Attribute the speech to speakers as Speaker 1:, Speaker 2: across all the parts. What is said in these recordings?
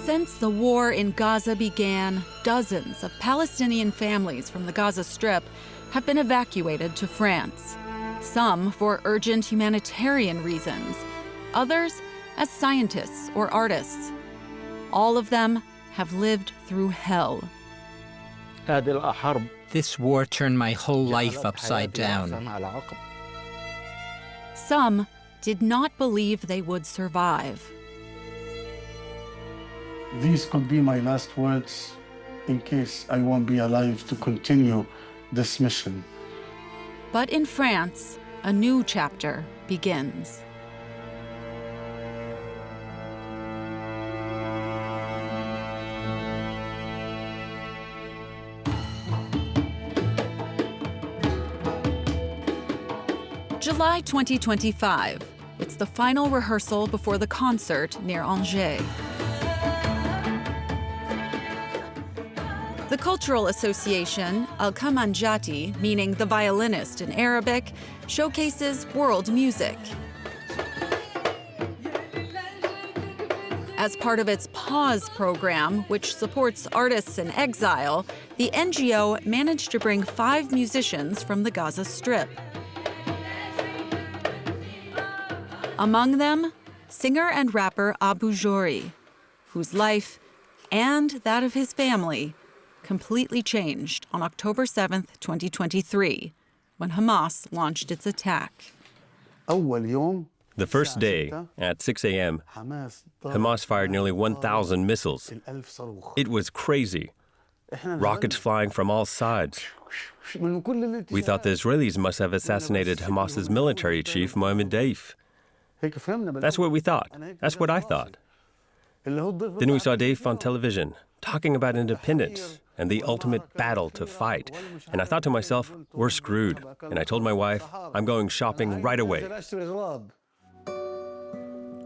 Speaker 1: Since the war in Gaza began, dozens of Palestinian families from the Gaza Strip have been evacuated to France. Some for urgent humanitarian reasons, others as scientists or artists. All of them have lived through hell.
Speaker 2: This war turned my whole life upside down.
Speaker 1: Some did not believe they would survive.
Speaker 3: These could be my last words in case I won't be alive to continue this mission.
Speaker 1: But in France, a new chapter begins. July 2025. It's the final rehearsal before the concert near Angers. The Cultural Association, Kamandjati, meaning the violinist in Arabic, showcases world music. As part of its Pause program, which supports artists in exile, the NGO managed to bring 5 musicians from the Gaza Strip. Among them, singer and rapper Abu Joury, whose life and that of his family completely changed on October 7th, 2023, when Hamas launched its attack.
Speaker 4: The first day, at 6 a.m., Hamas fired nearly 1,000 missiles. It was crazy. Rockets flying from all sides. We thought the Israelis must have assassinated Hamas's military chief, Mohamed. That's what we thought. That's what I thought. Then we saw Dave on television talking about independence and the ultimate battle to fight. And I thought to myself, we're screwed. And I told my wife, I'm going shopping right away.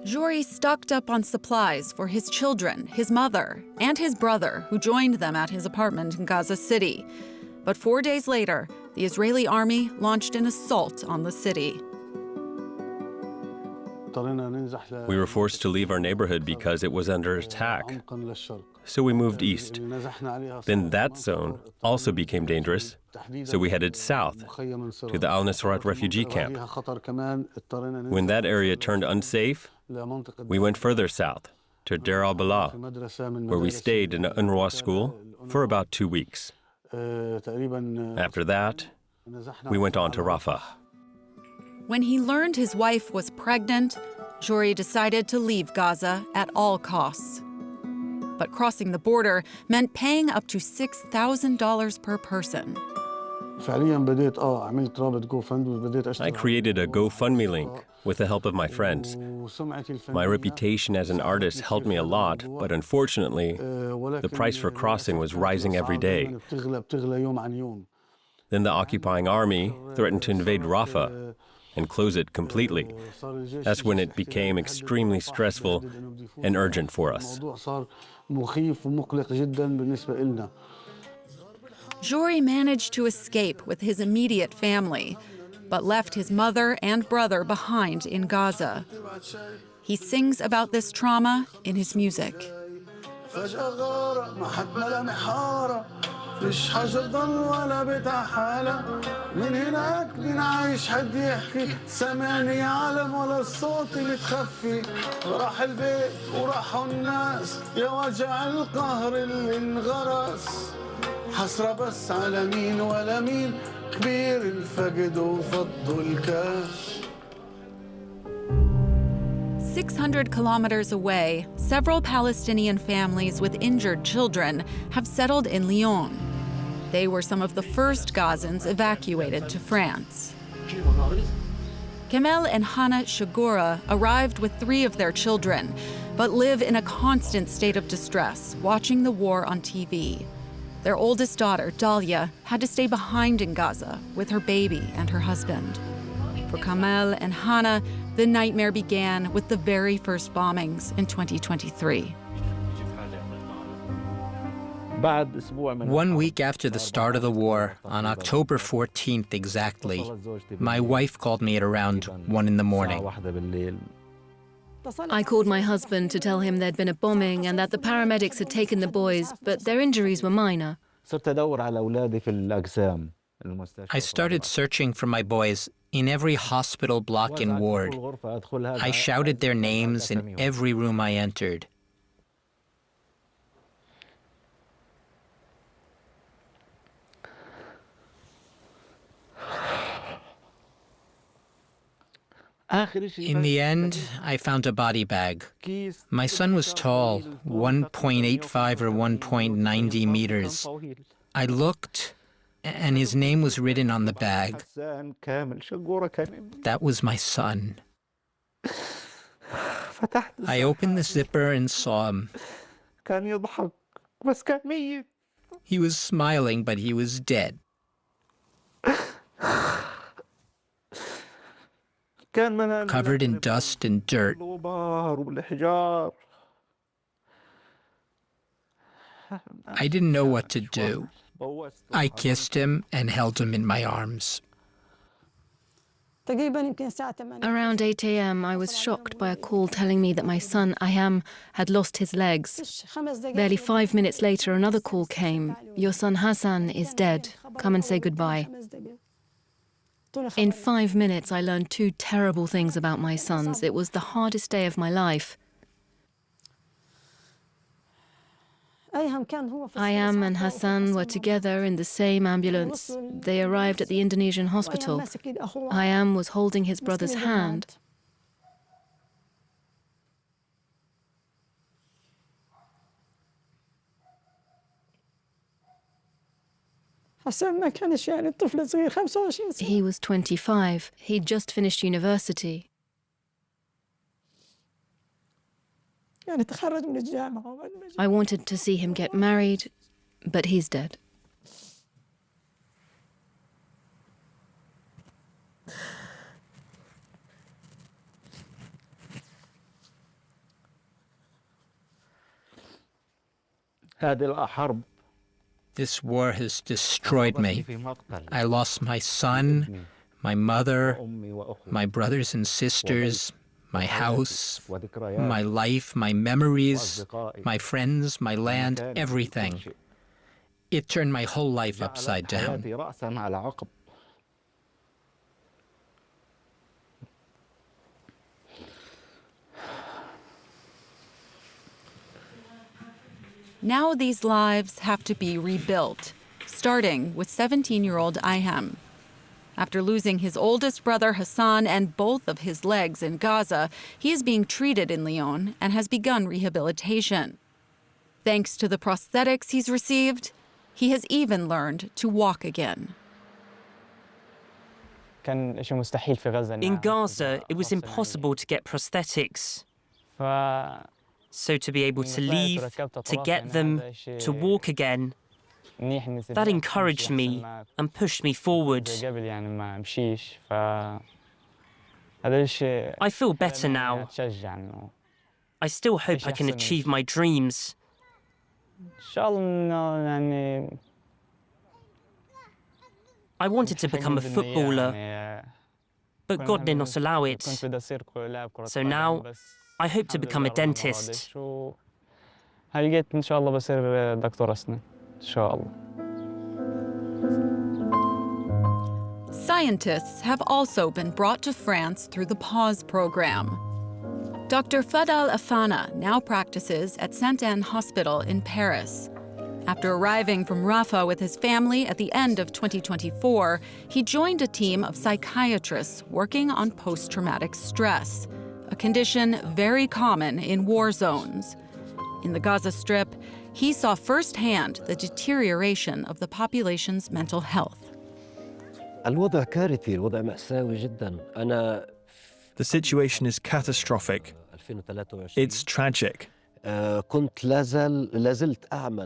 Speaker 1: Joury stocked up on supplies for his children, his mother, and his brother, who joined them at his apartment in Gaza City. But 4 days later, the Israeli army launched an assault on the city.
Speaker 4: We were forced to leave our neighborhood because it was under attack. So we moved east. Then that zone also became dangerous, so we headed south to the Al-Nusrat refugee camp. When that area turned unsafe, we went further south to Deir al-Balah, where we stayed in an UNRWA school for about 2 weeks. After that, we went on to Rafah.
Speaker 1: When he learned his wife was pregnant, Joury decided to leave Gaza at all costs. But crossing the border meant paying up to $6,000 per person.
Speaker 4: I created a GoFundMe link with the help of my friends. My reputation as an artist helped me a lot, but unfortunately, the price for crossing was rising every day. Then the occupying army threatened to invade Rafah and close it completely. That's when it became extremely stressful and urgent for us.
Speaker 1: Joury managed to escape with his immediate family, but left his mother and brother behind in Gaza. He sings about this trauma in his music.
Speaker 3: فيش حاجة ضل ولا بتحالة من هناك بنعيش حد يحكي سامعني عالم ولا الصوت متخفي راح البيت وراحوا الناس يا وجع القهر اللي انغرس حسرة بس على مين ولا مين كبير الفقد وفضوا الكاش.
Speaker 1: 600 kilometers away, several Palestinian families with injured children have settled in Lyon. They were some of the first Gazans evacuated to France. Kamel and Hannah Shagora arrived with 3 of their children, but live in a constant state of distress, watching the war on TV. Their oldest daughter, Dalia, had to stay behind in Gaza with her baby and her husband. For Kamel and Hannah, the nightmare began with the very first bombings in 2023.
Speaker 2: 1 week after the start of the war, on October 14th exactly, my wife called me at around 1 in the morning.
Speaker 5: I called my husband to tell him there'd been a bombing and that the paramedics had taken the boys, but their injuries were minor.
Speaker 2: I started searching for my boys in every hospital block and ward. I shouted their names in every room I entered. In the end, I found a body bag. My son was tall, 1.85 or 1.90 meters. I looked, and his name was written on the bag. That was my son. I opened the zipper and saw him. He was smiling, but he was dead. Covered in dust and dirt. I didn't know what to do. I kissed him and held him in my arms.
Speaker 5: Around 8 a.m., I was shocked by a call telling me that my son, Ayham, had lost his legs. Barely 5 minutes later, another call came. Your son Hassan is dead. Come and say goodbye. In 5 minutes, I learned 2 terrible things about my sons. It was the hardest day of my life. Ayham and Hassan were together in the same ambulance. They arrived at the Indonesian hospital. Ayham was holding his brother's hand. He was 25. He'd just finished university. I wanted to see him get married, but he's dead.
Speaker 2: This war has destroyed me. I lost my son, my mother, my brothers and sisters, my house, my life, my memories, my friends, my land, everything. It turned my whole life upside down.
Speaker 1: Now these lives have to be rebuilt, starting with 17-year-old Ayham. After losing his oldest brother Hassan and both of his legs in Gaza, he is being treated in Lyon and has begun rehabilitation. Thanks to the prosthetics he's received, he has even learned to walk again.
Speaker 6: In Gaza, it was impossible to get prosthetics. So to be able to leave, to get them, to walk again, that encouraged me and pushed me forward. I feel better now. I still hope I can achieve my dreams. I wanted to become a footballer, but God did not allow it. So now, I hope to become a dentist.
Speaker 1: Scientists have also been brought to France through the PAUSE program. Dr. Fadel Afana now practices at Sainte-Anne Hospital in Paris. After arriving from Rafah with his family at the end of 2024, he joined a team of psychiatrists working on post-traumatic stress, a condition very common in war zones. In the Gaza Strip, he saw firsthand the deterioration of the population's mental health.
Speaker 7: The situation is catastrophic. It's tragic.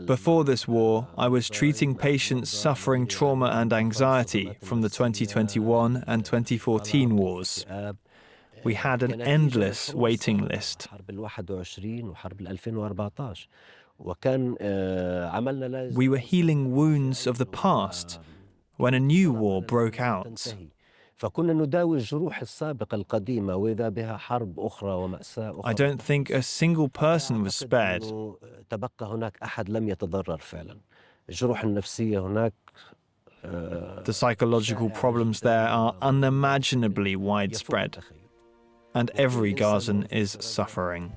Speaker 7: Before this war, I was treating patients suffering trauma and anxiety from the 2021 and 2014 wars. We had an endless waiting list. We were healing wounds of the past when a new war broke out. I don't think a single person was spared. The psychological problems there are unimaginably widespread, and every Gazan is suffering.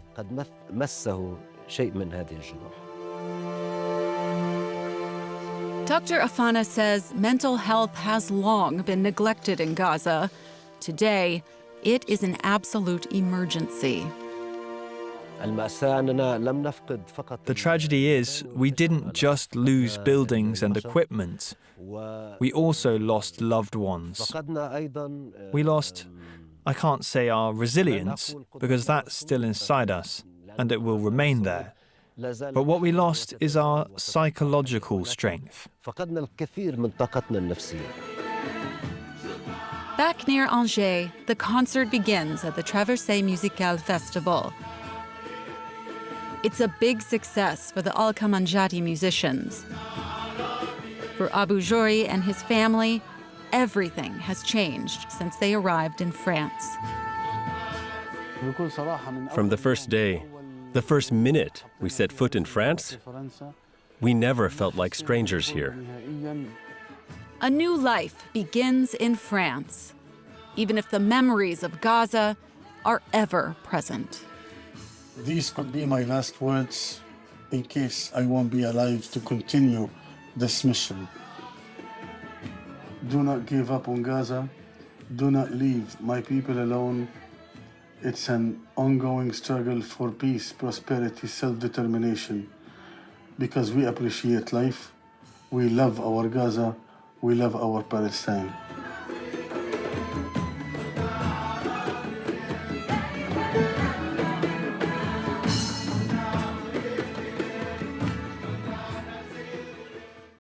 Speaker 1: Dr. Afana says mental health has long been neglected in Gaza. Today, it is an absolute emergency.
Speaker 7: The tragedy is, we didn't just lose buildings and equipment. We also lost loved ones. We lost, I can't say our resilience, because that's still inside us, and it will remain there. But what we lost is our psychological strength.
Speaker 1: Back near Angers, the concert begins at the Traversée Musicale Festival. It's a big success for the Kamandjati musicians. For Abu Joury and his family, everything has changed since they arrived in France.
Speaker 4: From the first day, the first minute we set foot in France, we never felt like strangers here.
Speaker 1: A new life begins in France, even if the memories of Gaza are ever present.
Speaker 3: These could be my last words in case I won't be alive to continue this mission. Do not give up on Gaza. Do not leave my people alone. It's an ongoing struggle for peace, prosperity, self-determination. Because we appreciate life, we love our Gaza, we love our Palestine.